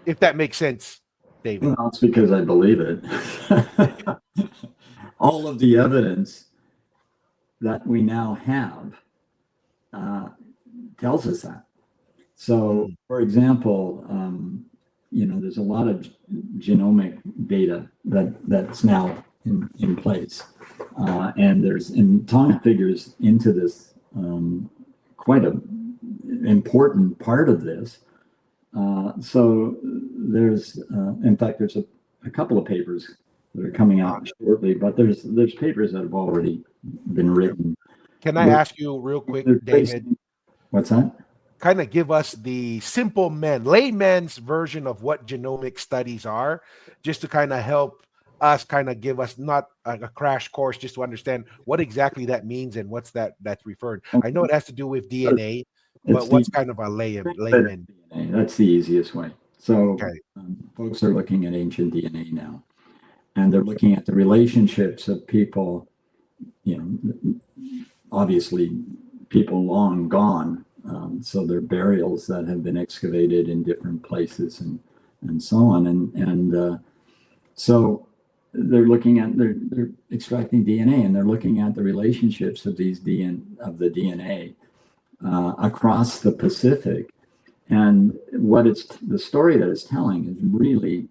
[SPEAKER 2] If that makes sense, David.
[SPEAKER 3] Well, it's because I believe it. All of the evidence that we now have tells us that. So, for example, there's a lot of genomic data that's now in place, and Tonga figures into this quite an important part of this. So there's, in fact, there's a couple of papers that are coming out shortly, but there's papers that have already been written.
[SPEAKER 2] Can I ask you real quick, David?
[SPEAKER 3] What's that?
[SPEAKER 2] Kind of give us the simple layman's version of what genomic studies are, just to kind of help us kind of give us not a crash course, just to understand what exactly that means and what's that's referred. I know it has to do with DNA, but what's kind of a layman?
[SPEAKER 3] DNA. That's the easiest way. So folks are looking at ancient DNA now, and they're looking at the relationships of people, obviously people long gone. So they're burials that have been excavated in different places and so on. And so they're looking at, they're extracting DNA, and they're looking at the relationships of the DNA across the Pacific. And the story that it's telling is really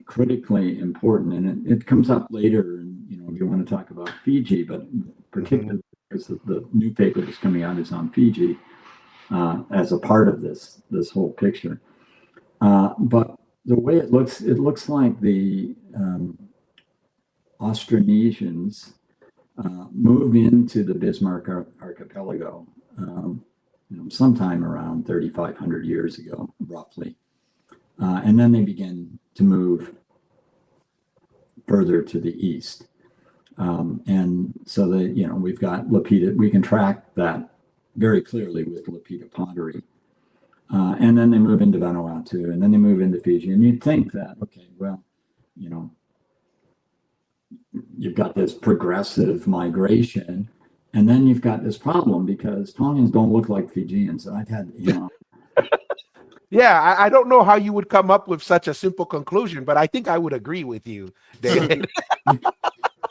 [SPEAKER 3] critically important. And it comes up later, if you want to talk about Fiji, but particularly because the new paper that's coming out is on Fiji. As a part of this whole picture, but the way it looks like the Austronesians move into the Bismarck archipelago sometime around 3,500 years ago, roughly, and then they begin to move further to the east, and so we've got Lapita. We can track that very clearly with Lapita pottery. And then they move into Vanuatu, and then they move into Fiji. And you'd think that, okay, well, you've got this progressive migration, and then you've got this problem because Tongans don't look like Fijians. And I've had,
[SPEAKER 2] Yeah, I don't know how you would come up with such a simple conclusion, but I think I would agree with you, David.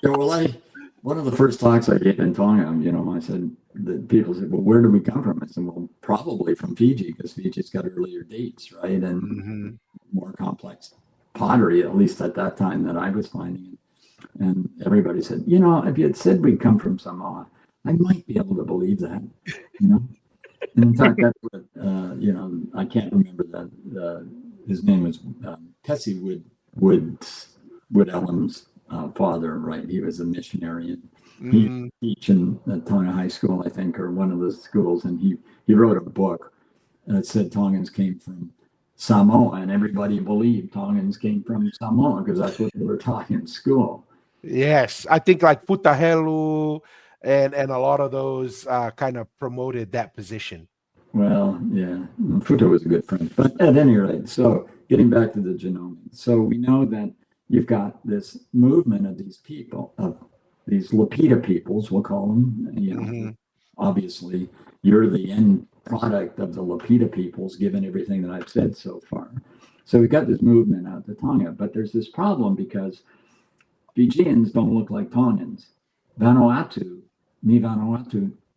[SPEAKER 3] One of the first talks I gave in Tonga, I said, that people said, well, where do we come from? I said, well, probably from Fiji, because Fiji's got earlier dates, right? And more complex pottery, at least at that time, that I was finding. And everybody said, if you had said we'd come from Samoa, I might be able to believe that, And in fact, that's what, I can't remember that. His name was Tessie Wood-Ellam's father, right? He was a missionary, and he used to teach in Tonga High School, I think, or one of the schools, and he wrote a book that said Tongans came from Samoa, and everybody believed Tongans came from Samoa because that's what they were taught in school.
[SPEAKER 2] Yes, I think like Putahelu and a lot of those kind of promoted that position.
[SPEAKER 3] Well, yeah, Futa was a good friend, but at any rate, so getting back to the genomic, so we know that you've got this movement of these people, of these Lapita peoples, we'll call them. Obviously, you're the end product of the Lapita peoples, given everything that I've said so far. So we've got this movement out to Tonga, but there's this problem because Fijians don't look like Tongans. Vanuatu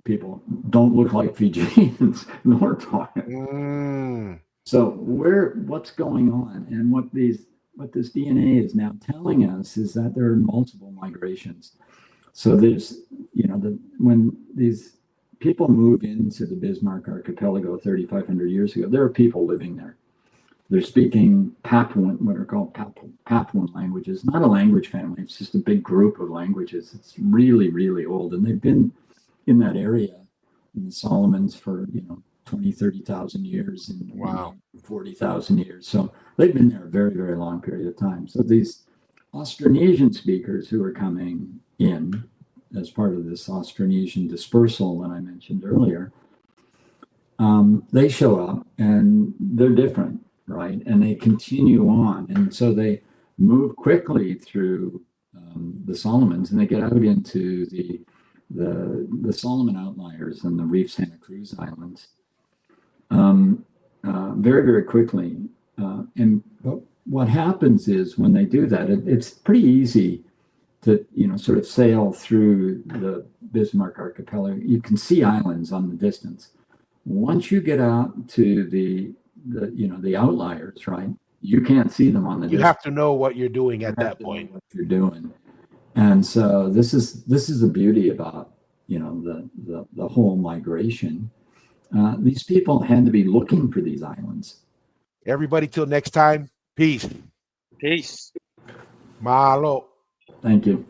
[SPEAKER 3] people don't look like Fijians nor Tongans. So what's going on, and what this DNA is now telling us is that there are multiple migrations. So there's, when these people move into the Bismarck archipelago 3,500 years ago, there are people living there. They're speaking Papuan, what are called Papuan languages, not a language family. It's just a big group of languages. It's really, really old. And they've been in that area in the Solomons for, 20, 30,000 years and 40,000 years. So they've been there a very, very long period of time. So these Austronesian speakers who are coming in as part of this Austronesian dispersal that I mentioned earlier, they show up and they're different, right? And they continue on. And so they move quickly through the Solomons, and they get out into the Solomon Outliers and the Reef Santa Cruz Islands very, very quickly. And what happens is when they do that, it's pretty easy to, sort of sail through the Bismarck Archipelago. You can see islands on the distance. Once you get out to the outliers, right? You can't see them on the
[SPEAKER 2] You
[SPEAKER 3] distance.
[SPEAKER 2] have to know what you're doing at that point.
[SPEAKER 3] What you're doing. And so this is the beauty about, the whole migration. These people had to be looking for these islands.
[SPEAKER 2] Everybody, till next time. Peace.
[SPEAKER 1] Peace.
[SPEAKER 2] Mahalo.
[SPEAKER 3] Thank you.